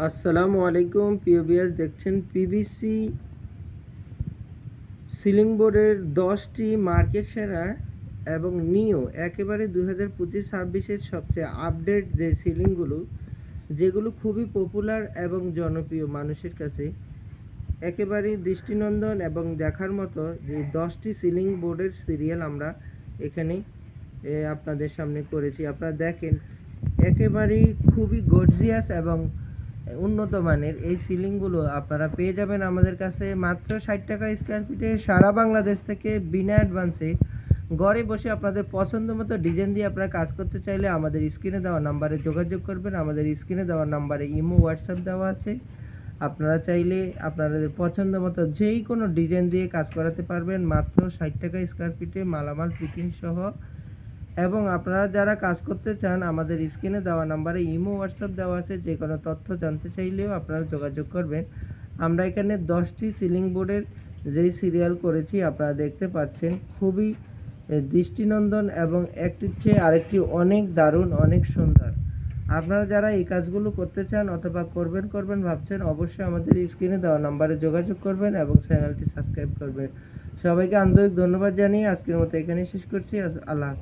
আসসালামু আলাইকুম প্রিয় ভিউয়ার্স, দেখছেন পিভিসি সিলিং বোর্ডের 10টি মার্কেট সেরা এবং নিও একেবারে 2025-26-এর সবচেয়ে আপডেট যে সিলিংগুলো, যেগুলো খুবই পপুলার এবং জনপ্রিয় মানুষের কাছে, একেবারেই দৃষ্টিনন্দন এবং দেখার মতো যে 10টি সিলিং বোর্ডের সিরিয়াল আমরা এখানে আপনাদের সামনে করেছি। আপনারা দেখেন, একেবারেই খুবই গর্জিয়াস এবং উন্নত মানের এই সিলিংগুলো আপনারা পেয়ে যাবেন আমাদের কাছে মাত্র 60 টাকা স্কোয়ার ফিটে, সারা বাংলাদেশ থেকে বিনা অ্যাডভান্সে। ঘরে বসে আপনাদের পছন্দ মতো ডিজাইন দিয়ে আপনারা কাজ করতে চাইলে আমাদের স্ক্রিনে দেওয়া নাম্বারে যোগাযোগ করবেন। আমাদের স্ক্রিনে দেওয়া নাম্বারে ইমো, হোয়াটসঅ্যাপ দেওয়া আছে। আপনারা চাইলে আপনাদের পছন্দ মতো যেই কোনো ডিজাইন দিয়ে কাজ করাতে পারবেন মাত্র 60 টাকা স্কোয়ার ফিটে, মালামাল ফিটিং সহ। এবং আপনারা যারা কাজ করতে চান, আমাদের স্ক্রিনে দেওয়া নাম্বারে ইমো, হোয়াটসঅ্যাপ দেওয়া আছে। যে কোনো তথ্য জানতে চাইলেও আপনারা যোগাযোগ করবেন। আমরা এখানে 10টি সিলিং বোর্ডের যেই সিরিয়াল করেছি আপনারা দেখতে পাচ্ছেন, খুবই দৃষ্টিনন্দন এবং একটির চেয়ে আরেকটি অনেক দারুণ, অনেক সুন্দর। আপনারা যারা এই কাজগুলো করতে চান অথবা করবেন ভাবছেন, অবশ্যই আমাদের স্ক্রিনে দেওয়া নাম্বারে যোগাযোগ করবেন এবং চ্যানেলটি সাবস্ক্রাইব করবেন। সবাইকে আন্তরিক ধন্যবাদ জানিয়ে আজকের মতো এখানেই শেষ করছি। আল্লাহ হাফেজ।